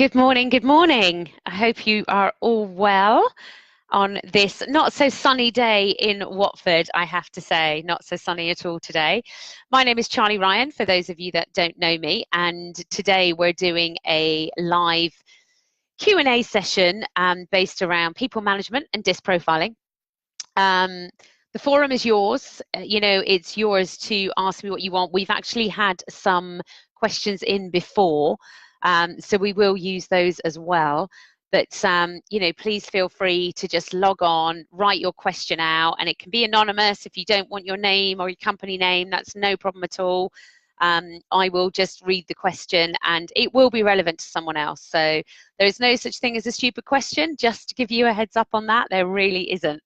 Good morning, good morning. I hope you are all well on this not so sunny day in Watford, I have to say. Not so sunny at all today. My name is Charlie Ryan, for those of you that don't know me, and today we're doing a live Q&A session based around people management and disc profiling. The forum is yours. It's yours to ask me what you want. We've actually had some questions in before, so we will use those as well. But, please feel free to just log on, write your question out, and it can be anonymous if you don't want your name or your company name. That's no problem at all. I will just read the question and it will be relevant to someone else. So there is no such thing as a stupid question, just to give you a heads up on that. There really isn't.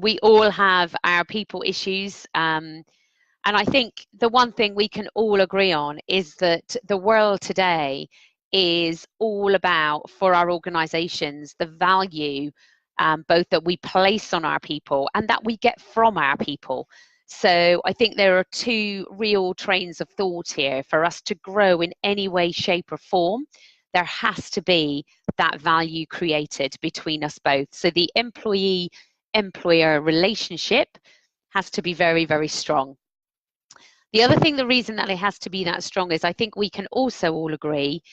We all have our people issues. And I think the one thing we can all agree on is that the world today is all about, for our organizations, the value both that we place on our people and that we get from our people. So I think there are two real trains of thought here. For us to grow in any way, shape or form, there has to be that value created between us both. So the employee-employer relationship has to be very, very strong. The other thing, the reason that it has to be that strong is I think we can also all agree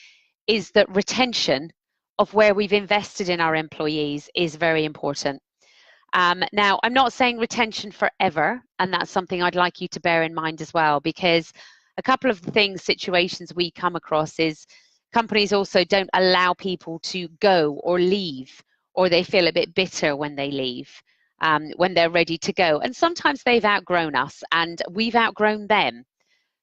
is that retention of where we've invested in our employees is very important. Now, I'm not saying retention forever, and that's something I'd like you to bear in mind as well, because a couple of the situations we come across is companies also don't allow people to go or leave, or they feel a bit bitter when they leave. When they're ready to go. And sometimes they've outgrown us and we've outgrown them.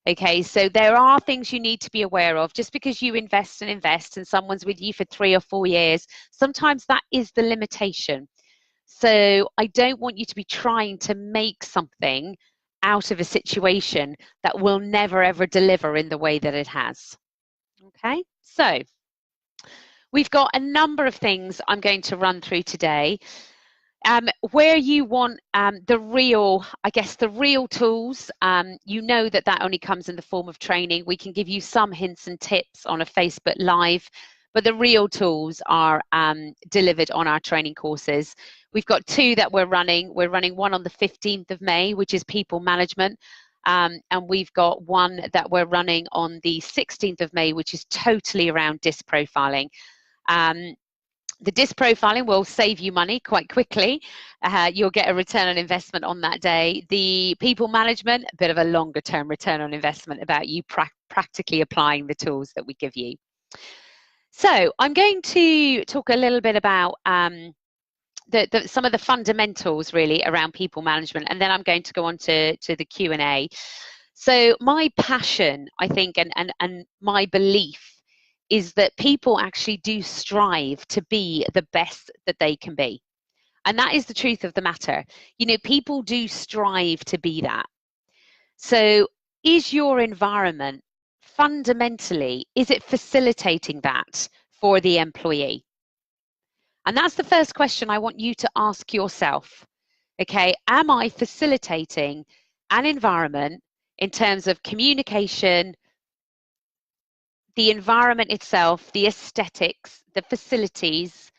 Okay, so there are things you need to be aware of. Just because you invest and someone's with you for 3 or 4 years, sometimes that is the limitation. So I don't want you to be trying to make something out of a situation that will never ever deliver in the way that it has. Okay, so we've got a number of things I'm going to run through today. Where you want the real tools, you know that only comes in the form of training. We can give you some hints and tips on a Facebook Live, but the real tools are delivered on our training courses. We've got 2 that we're running. We're running one on the 15th of May, which is people management, and we've got one that we're running on the 16th of May, which is totally around disc profiling. The disc profiling will save you money quite quickly. You'll get a return on investment on that day. The people management, a bit of a longer term return on investment about you practically applying the tools that we give you. So I'm going to talk a little bit about some of the fundamentals really around people management, and then I'm going to go on to the Q&A. So my passion, I think, and my belief is that people actually do strive to be the best that they can be. And that is the truth of the matter. People do strive to be that. So is your environment fundamentally, is it facilitating that for the employee? And that's the first question I want you to ask yourself. Okay, am I facilitating an environment in terms of communication, the environment itself, the aesthetics, the facilities,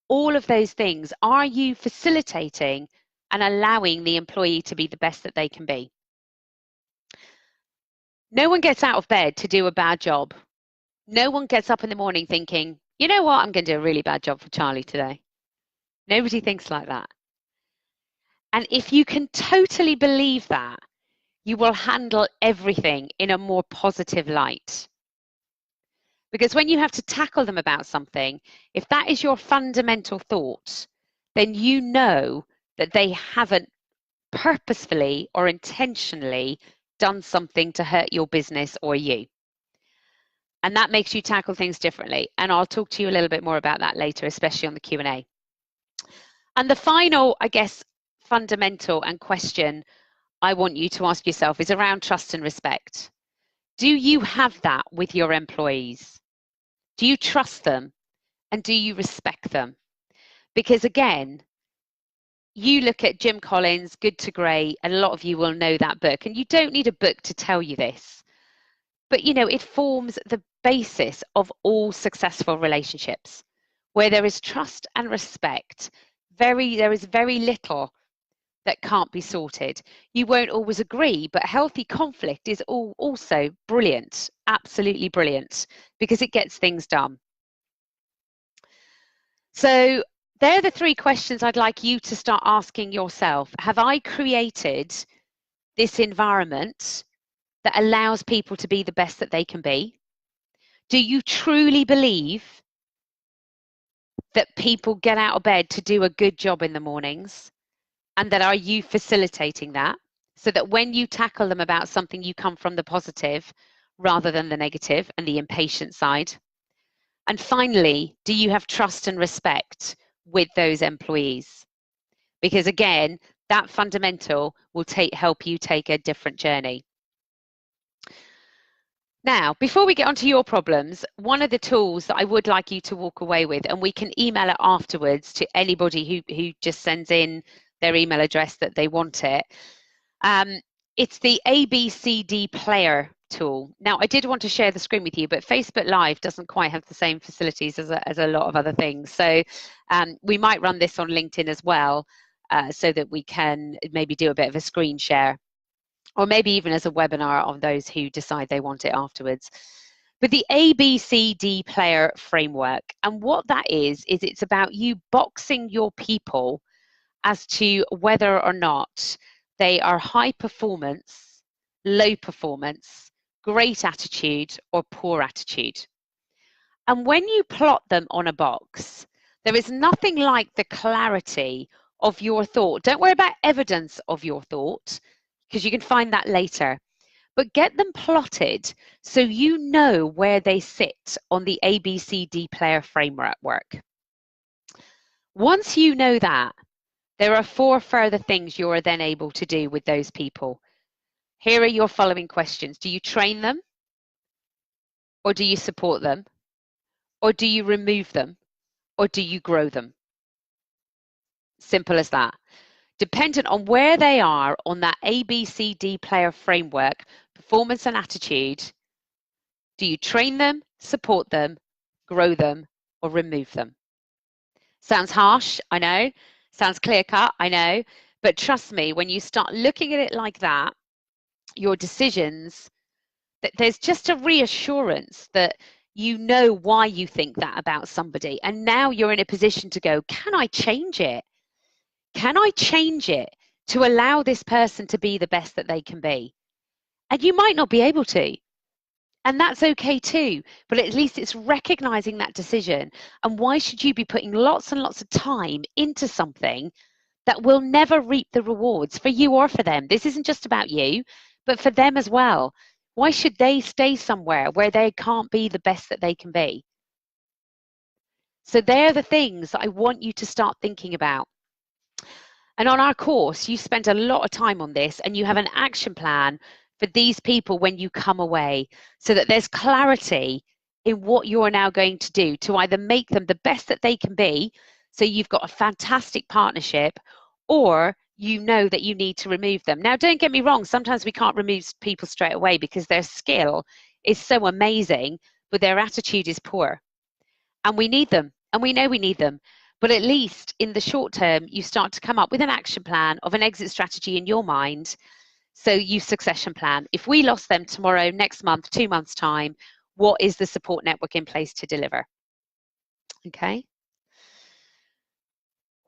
all of those things? Are you facilitating and allowing the employee to be the best that they can be? No one gets out of bed to do a bad job. No one gets up in the morning thinking, you know what, I'm going to do a really bad job for Charlie today. Nobody thinks like that. And if you can totally believe that, you will handle everything in a more positive light. Because when you have to tackle them about something, if that is your fundamental thought, then you know that they haven't purposefully or intentionally done something to hurt your business or you. And that makes you tackle things differently. And I'll talk to you a little bit more about that later, especially on the Q&A. And the final, I guess, fundamental and question I want you to ask yourself is around trust and respect. Do you have that with your employees? Do you trust them and do you respect them? Because again, you look at Jim Collins, Good to Great, and a lot of you will know that book, and you don't need a book to tell you this. But, you know, it forms the basis of all successful relationships. Where there is trust and respect, there is very little that can't be sorted. You won't always agree, but healthy conflict is also brilliant, absolutely brilliant, because it gets things done. So they're the three questions I'd like you to start asking yourself. Have I created this environment that allows people to be the best that they can be? Do you truly believe that people get out of bed to do a good job in the mornings? And that are you facilitating that so that when you tackle them about something, you come from the positive rather than the negative and the impatient side? And finally, do you have trust and respect with those employees? Because again, that fundamental will help you take a different journey. Now, before we get onto your problems, one of the tools that I would like you to walk away with, and we can email it afterwards to anybody who just sends in their email address that they want it. It's the ABCD player tool. Now, I did want to share the screen with you, but Facebook Live doesn't quite have the same facilities as a lot of other things. So we might run this on LinkedIn as well, so that we can maybe do a bit of a screen share, or maybe even as a webinar on those who decide they want it afterwards. But the ABCD player framework, and what that is it's about you boxing your people as to whether or not they are high performance, low performance, great attitude, or poor attitude. And when you plot them on a box, there is nothing like the clarity of your thought. Don't worry about evidence of your thought, because you can find that later. But get them plotted so you know where they sit on the ABCD player framework. Once you know that, there are 4 further things you are then able to do with those people. Here are your following questions. Do you train them? Or do you support them? Or do you remove them? Or do you grow them? Simple as that. Dependent on where they are on that ABCD player framework, performance and attitude, do you train them, support them, grow them, or remove them? Sounds harsh, I know. Sounds clear cut, I know. But trust me, when you start looking at it like that, your decisions, there's just a reassurance that you know why you think that about somebody. And now you're in a position to go, can I change it? Can I change it to allow this person to be the best that they can be? And you might not be able to. And that's okay too. But at least it's recognizing that decision. And why should you be putting lots and lots of time into something that will never reap the rewards for you or for them? This isn't just about you, but for them as well. Why should they stay somewhere where they can't be the best that they can be? So they're the things that I want you to start thinking about. And on our course, you spend a lot of time on this, and you have an action plan for these people when you come away, so that there's clarity in what you're now going to do to either make them the best that they can be, so you've got a fantastic partnership, or you know that you need to remove them. Now, don't get me wrong, sometimes we can't remove people straight away because their skill is so amazing, but their attitude is poor. And we need them, and we know we need them. But at least in the short term, you start to come up with an action plan of an exit strategy in your mind. So you succession plan. If we lost them tomorrow, next month, 2 months' time, what is the support network in place to deliver? Okay.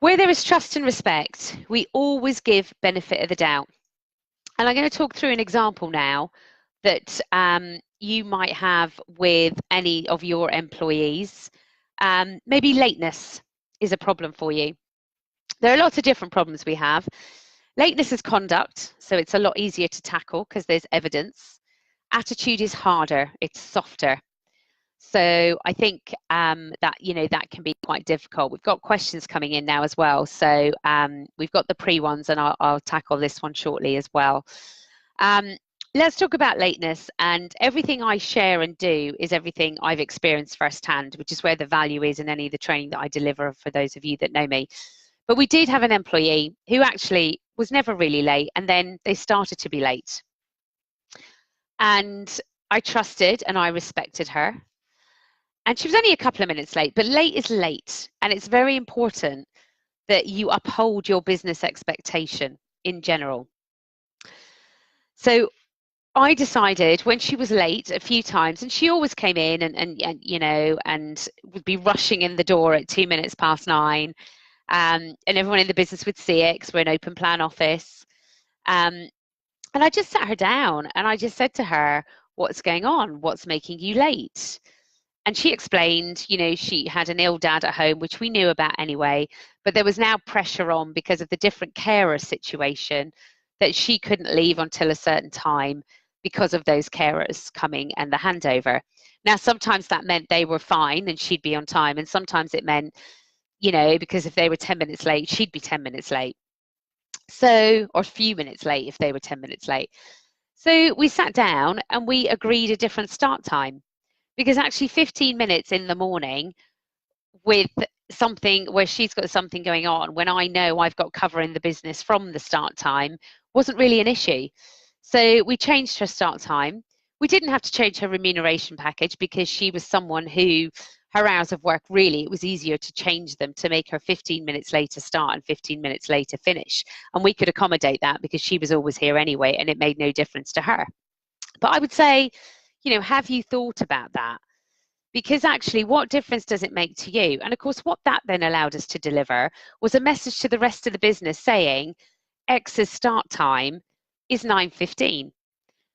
Where there is trust and respect, we always give benefit of the doubt. And I'm going to talk through an example now that you might have with any of your employees. Maybe lateness is a problem for you. There are lots of different problems we have. Lateness is conduct, so it's a lot easier to tackle because there's evidence. Attitude is harder, it's softer. So I think that, you know, that can be quite difficult. We've got questions coming in now as well. So we've got the pre-ones, and I'll tackle this one shortly as well. Let's talk about lateness, and everything I share and do is everything I've experienced firsthand, which is where the value is in any of the training that I deliver for those of you that know me. But we did have an employee who actually was never really late, and then they started to be late. And I trusted and I respected her. And she was only a couple of minutes late, but late is late. And it's very important that you uphold your business expectation in general. So I decided when she was late a few times, and she always came in and you know, and would be rushing in the door at 9:02. And everyone in the business would see it because we're an open plan office. Um, and I just sat her down and I just said to her, "What's going on? What's making you late?" And she explained, you know, she had an ill dad at home, which we knew about anyway, but there was now pressure on because of the different carer situation that she couldn't leave until a certain time because of those carers coming and the handover. Now, sometimes that meant they were fine and she'd be on time, and sometimes it meant, you know, because if they were 10 minutes late, she'd be 10 minutes late. So, or a few minutes late if they were 10 minutes late. So we sat down and we agreed a different start time, because actually 15 minutes in the morning with something where she's got something going on when I know I've got cover in the business from the start time wasn't really an issue. So we changed her start time. We didn't have to change her remuneration package because she was someone who her hours of work, really, it was easier to change them to make her 15 minutes later start and 15 minutes later finish. And we could accommodate that because she was always here anyway and it made no difference to her. But I would say, you know, have you thought about that? Because actually, what difference does it make to you? And of course, what that then allowed us to deliver was a message to the rest of the business saying X's start time is 9:15.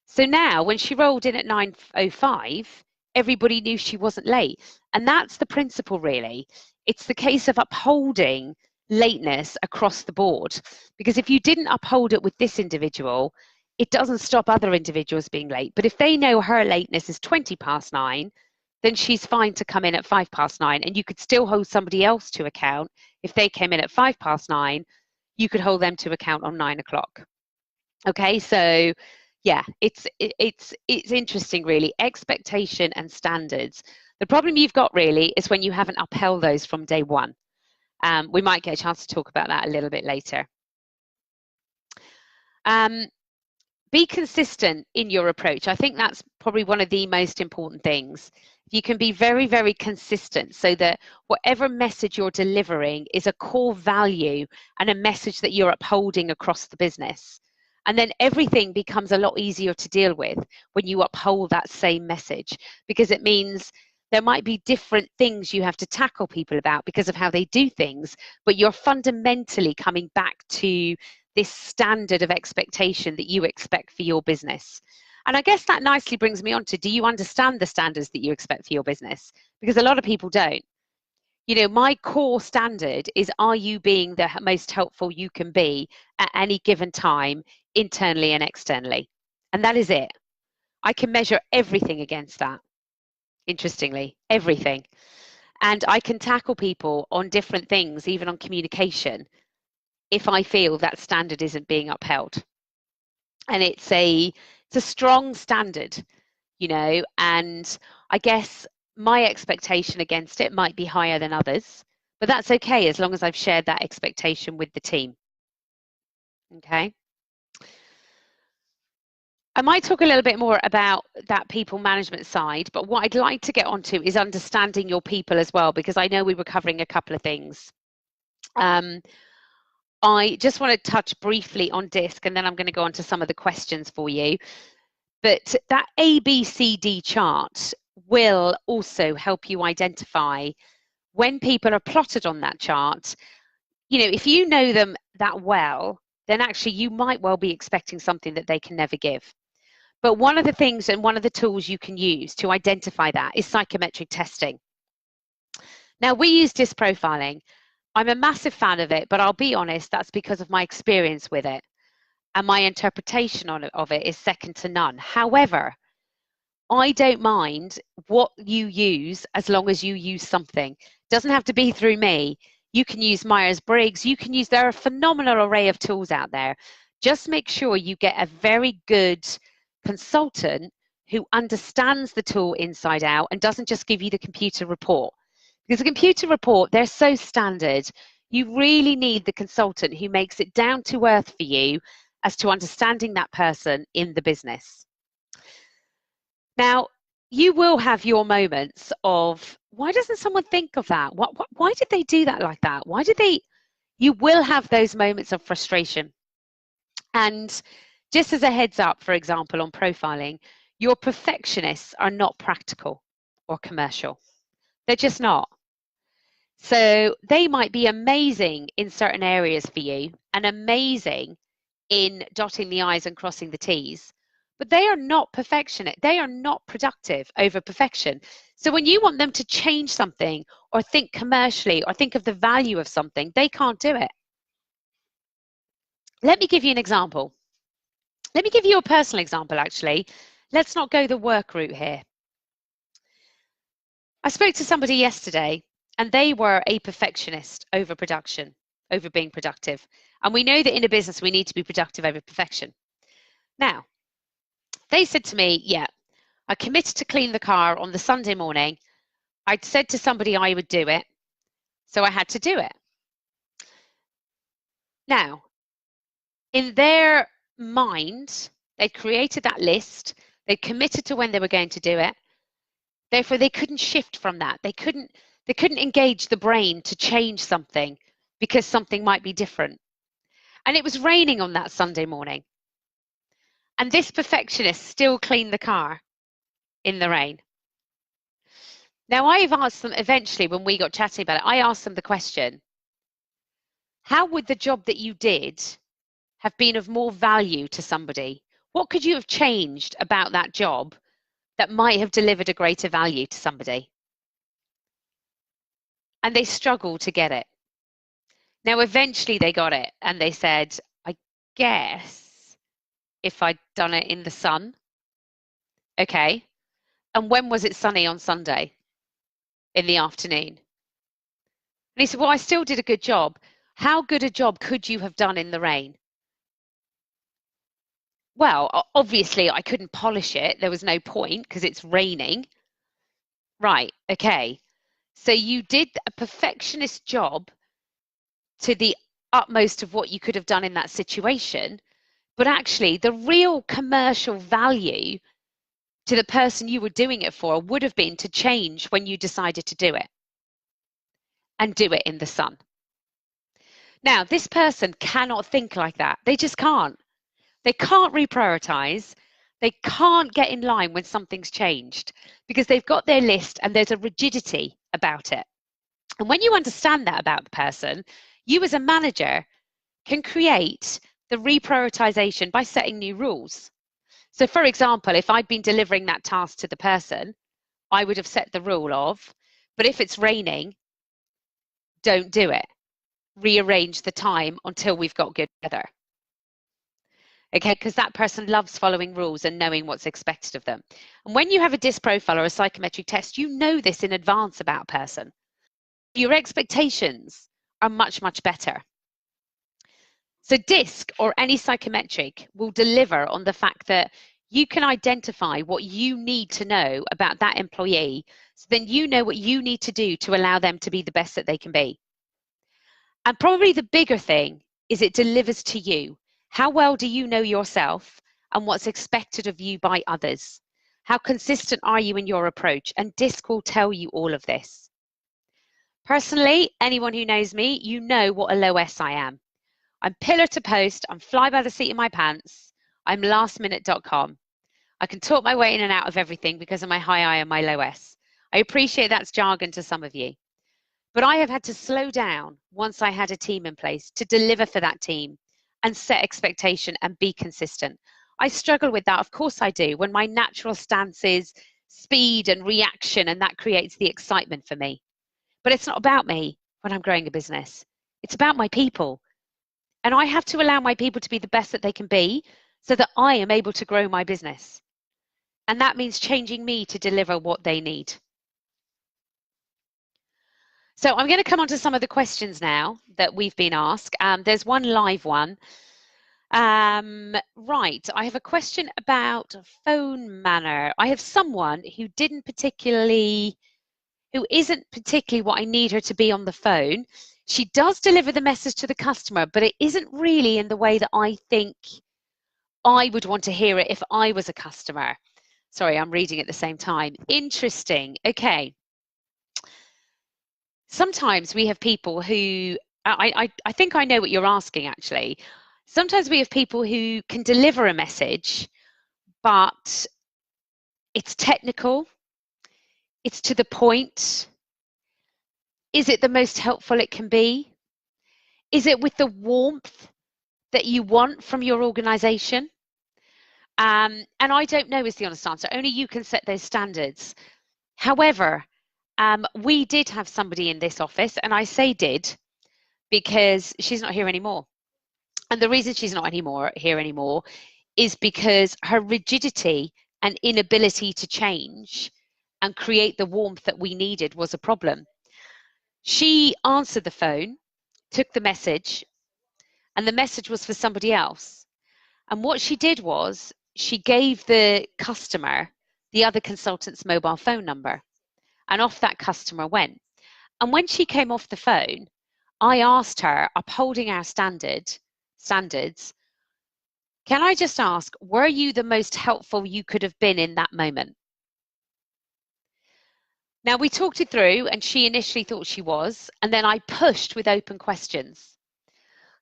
So now when she rolled in at 9:05, everybody knew she wasn't late. And that's the principle, really. It's the case of upholding lateness across the board. Because if you didn't uphold it with this individual, it doesn't stop other individuals being late. But if they know her lateness is 9:20, then she's fine to come in at 9:05. And you could still hold somebody else to account. If they came in at 9:05, you could hold them to account on 9 o'clock. Okay, so yeah, it's interesting, really. Expectation and standards. The problem you've got really is when you haven't upheld those from day one. We might get a chance to talk about that a little bit later. Be consistent in your approach. I think that's probably one of the most important things. You can be very, very consistent so that whatever message you're delivering is a core value and a message that you're upholding across the business. And then everything becomes a lot easier to deal with when you uphold that same message, because it means there might be different things you have to tackle people about because of how they do things, but you're fundamentally coming back to this standard of expectation that you expect for your business. And I guess that nicely brings me on to, do you understand the standards that you expect for your business? Because a lot of people don't. You know, my core standard is, are you being the most helpful you can be at any given time, internally and externally? And that is it. I can measure everything against that, interestingly, everything. And I can tackle people on different things, even on communication, if I feel that standard isn't being upheld. And it's a strong standard, you know, and I guess my expectation against it might be higher than others, but that's okay as long as I've shared that expectation with the team. Okay. I might talk a little bit more about that people management side, but what I'd like to get onto is understanding your people as well, because I know we were covering a couple of things. I just want to touch briefly on DISC, and then I'm going to go on to some of the questions for you. But that ABCD chart will also help you identify when people are plotted on that chart. You know, if you know them that well, then actually you might well be expecting something that they can never give. But one of the things and one of the tools you can use to identify that is psychometric testing. Now, we use DISC profiling. I'm a massive fan of it, but I'll be honest, that's because of my experience with it. And my interpretation of it is second to none. However, I don't mind what you use as long as you use something. It doesn't have to be through me. You can use Myers-Briggs. You can use, there are a phenomenal array of tools out there. Just make sure you get a very good consultant who understands the tool inside out and doesn't just give you the computer report. Because a computer report, they're so standard. You really need the consultant who makes it down to earth for you as to understanding that person in the business. Now, you will have your moments of, why doesn't someone think of that? Why did they do that like that? Why did they? You will have those moments of frustration. And just as a heads up, for example, on profiling, your perfectionists are not practical or commercial. They're just not. So they might be amazing in certain areas for you and amazing in dotting the I's and crossing the T's, but they are not perfectionist. They are not productive over perfection. So when you want them to change something or think commercially or think of the value of something, they can't do it. Let me give you an example. Let me give you a personal example, actually. Let's not go the work route here. I spoke to somebody yesterday and they were a perfectionist over production, over being productive. And we know that in a business, we need to be productive over perfection. Now, they said to me, yeah, I committed to clean the car on the Sunday morning. I'd said to somebody I would do it, so I had to do it. Now, in their mind, they'd created that list, they'd committed to when they were going to do it. Therefore, they couldn't shift from that. They couldn't engage the brain to change something because something might be different. And it was raining on that Sunday morning. And this perfectionist still cleaned the car in the rain. Now, I've asked them eventually when we got chatting about it, I asked them the question, how would the job that you did have been of more value to somebody? What could you have changed about that job that might have delivered a greater value to somebody? And they struggled to get it. Now, eventually they got it and they said, I guess if I'd done it in the sun. Okay. And when was it sunny on Sunday? In the afternoon. And he said, well, I still did a good job. How good a job could you have done in the rain? Well, obviously I couldn't polish it. There was no point because it's raining. Right. Okay. So you did a perfectionist job to the utmost of what you could have done in that situation. But actually, the real commercial value to the person you were doing it for would have been to change when you decided to do it and do it in the sun. Now, this person cannot think like that. They just can't. They can't reprioritize. They can't get in line when something's changed because they've got their list and there's a rigidity about it. And when you understand that about the person, you as a manager can create the reprioritization by setting new rules. So for example, if I'd been delivering that task to the person, I would have set the rule of, but if it's raining, don't do it. Rearrange the time until we've got good weather. Okay, because that person loves following rules and knowing what's expected of them. And when you have a DISC profile or a psychometric test, you know this in advance about a person. Your expectations are much, much better. So DISC or any psychometric will deliver on the fact that you can identify what you need to know about that employee, so then you know what you need to do to allow them to be the best that they can be. And probably the bigger thing is it delivers to you. How well do you know yourself and what's expected of you by others? How consistent are you in your approach? And DISC will tell you all of this. Personally, anyone who knows me, you know what a low S I am. I'm pillar to post, I'm fly by the seat of my pants, I'm lastminute.com. I can talk my way in and out of everything because of my high I and my low S. I appreciate that's jargon to some of you. But I have had to slow down once I had a team in place to deliver for that team and set expectation and be consistent. I struggle with that, of course I do, when my natural stance is speed and reaction, and that creates the excitement for me. But it's not about me when I'm growing a business. It's about my people. And I have to allow my people to be the best that they can be so that I am able to grow my business. And that means changing me to deliver what they need. So I'm going to come on to some of the questions now that we've been asked. There's one live one. Right, I have a question about phone manner. I have someone who isn't particularly what I need her to be on the phone. She does deliver the message to the customer, but it isn't really in the way that I think I would want to hear it if I was a customer. Sorry, I'm reading at the same time. Interesting. Okay. Sometimes we have people who, I think I know what you're asking actually. Sometimes we have people who can deliver a message, but it's technical, it's to the point. Is it the most helpful it can be? Is it with the warmth that you want from your organization? And I don't know is the honest answer. Only you can set those standards. However, we did have somebody in this office, and I say did because she's not here anymore. And the reason she's not here anymore is because her rigidity and inability to change and create the warmth that we needed was a problem. She answered the phone, took the message, and the message was for somebody else. And what she did was she gave the customer the other consultant's mobile phone number, and off that customer went. And when she came off the phone, I asked her, upholding our standards, can I just ask, were you the most helpful you could have been in that moment? Now, we talked it through, and she initially thought she was, and then I pushed with open questions.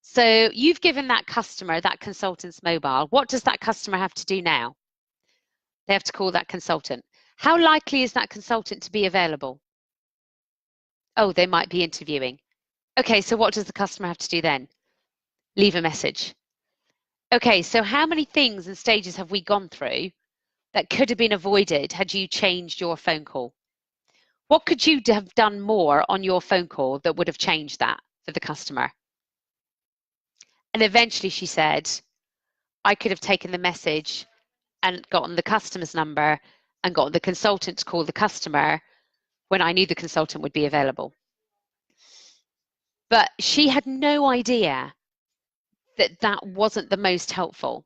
So you've given that customer that consultant's mobile. What does that customer have to do now? They have to call that consultant. How likely is that consultant to be available? Oh, they might be interviewing. Okay, so what does the customer have to do then? Leave a message. Okay, so how many things and stages have we gone through that could have been avoided had you changed your phone call? What could you have done more on your phone call that would have changed that for the customer? And eventually she said, I could have taken the message and gotten the customer's number and gotten the consultant to call the customer when I knew the consultant would be available. But she had no idea that that wasn't the most helpful.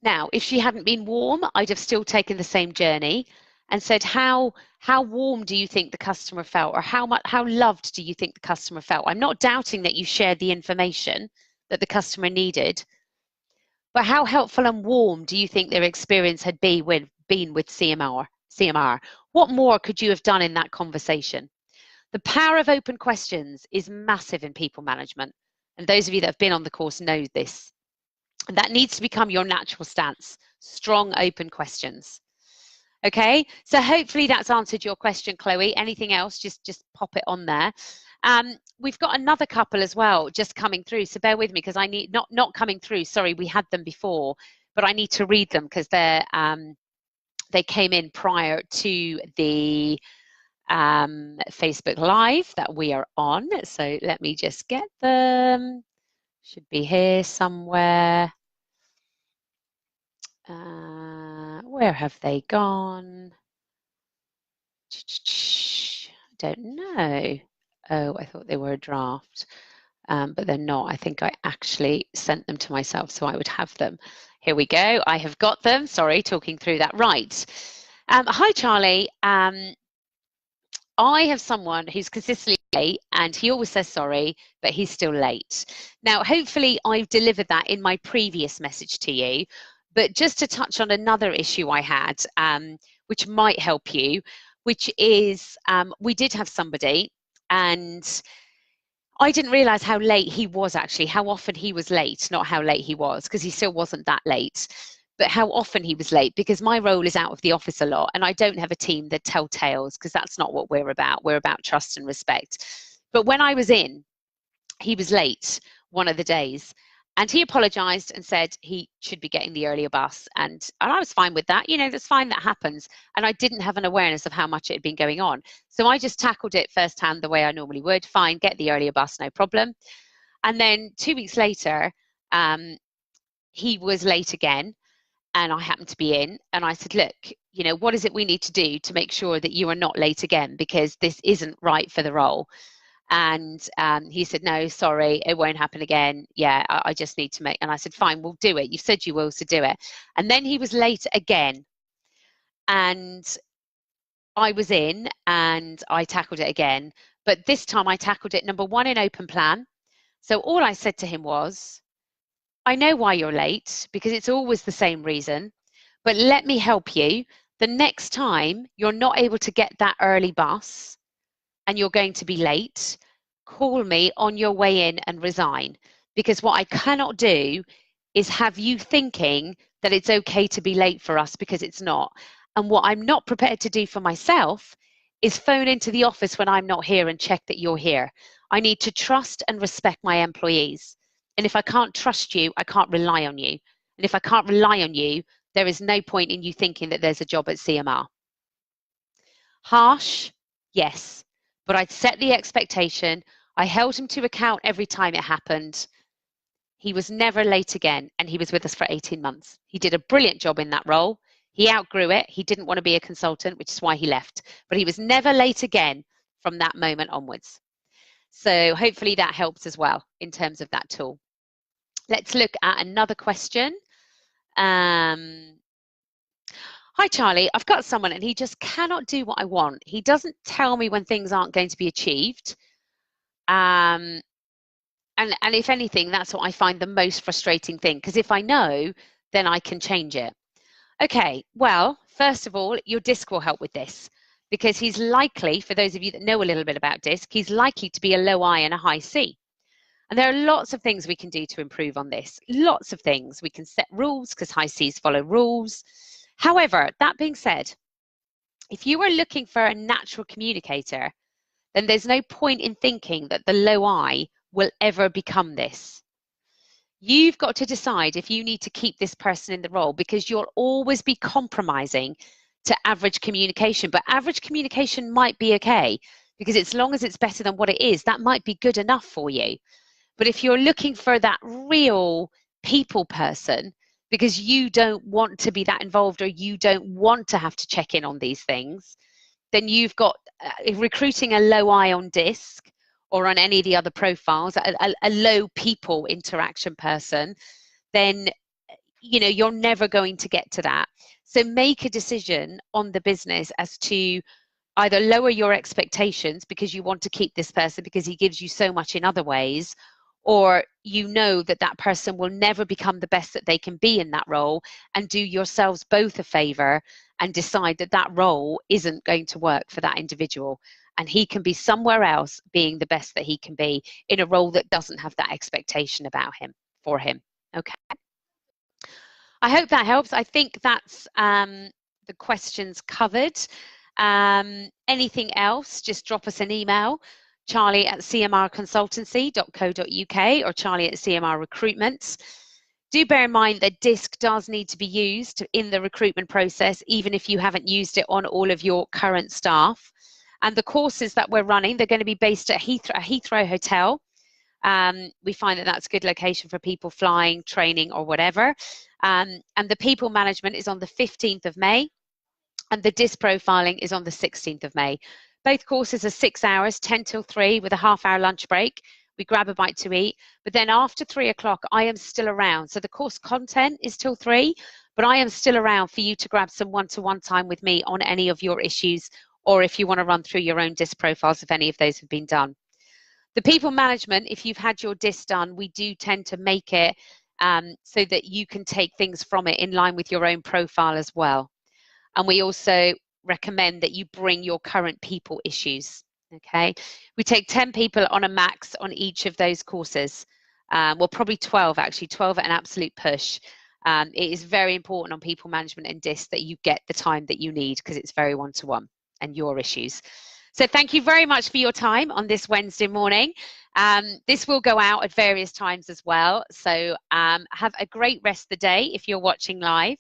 Now, if she hadn't been warm, I'd have still taken the same journey and said, how warm do you think the customer felt, or how loved do you think the customer felt? I'm not doubting that you shared the information that the customer needed, but how helpful and warm do you think their experience had been with CMR? What more could you have done in that conversation? The power of open questions is massive in people management, and those of you that have been on the course know this. And that needs to become your natural stance. Strong, open questions. Okay, so hopefully that's answered your question, Chloe. Anything else, just pop it on there. We've got another couple as well just coming through, so bear with me because I need not coming through. Sorry, we had them before, but I need to read them because they came in prior to the Facebook Live that we are on. So let me just get them. Should be here somewhere. Where have they gone? Don't know. Oh, I thought they were a draft, but they're not. I think I actually sent them to myself so I would have them. Here we go. I have got them. Sorry, talking through that. Right. Hi, Charlie. I have someone who's consistently late and he always says sorry, but he's still late. Now, hopefully I've delivered that in my previous message to you, but just to touch on another issue I had, which might help you, which is we did have somebody and I didn't realize how late he was actually, how often he was late, not how late he was, because he still wasn't that late, but how often he was late, because my role is out of the office a lot and I don't have a team that tell tales because that's not what we're about. We're about trust and respect. But when I was in, he was late one of the days and he apologized and said he should be getting the earlier bus. And I was fine with that. You know, that's fine, that happens. And I didn't have an awareness of how much it had been going on. So I just tackled it firsthand the way I normally would. Fine, get the earlier bus, no problem. And then 2 weeks later, he was late again. And I happened to be in and I said, look, you know, what is it we need to do to make sure that you are not late again, because this isn't right for the role. And he said, no, sorry, it won't happen again. Yeah, I just need to make, and I said, fine, we'll do it. You said you will, so do it. And then he was late again. And I was in and I tackled it again. But this time I tackled it, number one, in open plan. So all I said to him was, I know why you're late because it's always the same reason, But let me help you. The next time you're not able to get that early bus and you're going to be late, call me on your way in and resign. Because what I cannot do is have you thinking that it's okay to be late for us, because it's not. And what I'm not prepared to do for myself is phone into the office when I'm not here and check that you're here. I need to trust and respect my employees. And if I can't trust you, I can't rely on you. And if I can't rely on you, there is no point in you thinking that there's a job at CMR. Harsh, yes, but I'd set the expectation. I held him to account every time it happened. He was never late again, and he was with us for 18 months. He did a brilliant job in that role. He outgrew it. He didn't want to be a consultant, which is why he left. But he was never late again from that moment onwards. So hopefully that helps as well in terms of that tool. Let's look at another question. Hi, Charlie. I've got someone and he just cannot do what I want. He doesn't tell me when things aren't going to be achieved. And if anything, that's what I find the most frustrating thing, because if I know, then I can change it. Okay, well, first of all, your DISC will help with this, because he's likely, for those of you that know a little bit about DISC, he's likely to be a low I and a high C. And there are lots of things we can do to improve on this. Lots of things. We can set rules, because high Cs follow rules. However, that being said, if you are looking for a natural communicator, then there's no point in thinking that the low I will ever become this. You've got to decide if you need to keep this person in the role, because you'll always be compromising to average communication. But average communication might be okay, because as long as it's better than what it is, that might be good enough for you. But if you're looking for that real people person, because you don't want to be that involved, or you don't want to have to check in on these things, then you've got recruiting a low I on DISC or on any of the other profiles, a low people interaction person, then you're never going to get to that. So make a decision on the business as to either lower your expectations because you want to keep this person because he gives you so much in other ways, or you know that that person will never become the best that they can be in that role, and do yourselves both a favor and decide that that role isn't going to work for that individual, and he can be somewhere else being the best that he can be in a role that doesn't have that expectation about him, for him. Okay. I hope that helps. I think that's the questions covered. Anything else, just drop us an email, charlie@cmrconsultancy.co.uk or charlie@cmrrecruitment. Do bear in mind that DISC does need to be used in the recruitment process, even if you haven't used it on all of your current staff. And the courses that we're running, they're going to be based at Heathrow Hotel. We find that that's a good location for people flying, training, or whatever. And the people management is on the 15th of May. And the DISC profiling is on the 16th of May. Both courses are 6 hours, 10 till 3, with a half-hour lunch break. We grab a bite to eat. But then after 3 o'clock, I am still around. So the course content is till 3, but I am still around for you to grab some one-to-one time with me on any of your issues, or if you want to run through your own DISC profiles, if any of those have been done. The people management, if you've had your DISC done, we do tend to make it so that you can take things from it in line with your own profile as well. And we also recommend that you bring your current people issues, okay? We take 10 people on a max on each of those courses. Well, probably 12, actually, 12 at an absolute push. It is very important on people management and DISC that you get the time that you need, because it's very one-to-one and your issues. So thank you very much for your time on this Wednesday morning. This will go out at various times as well. So have a great rest of the day if you're watching live.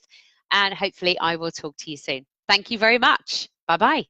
And hopefully I will talk to you soon. Thank you very much. Bye-bye.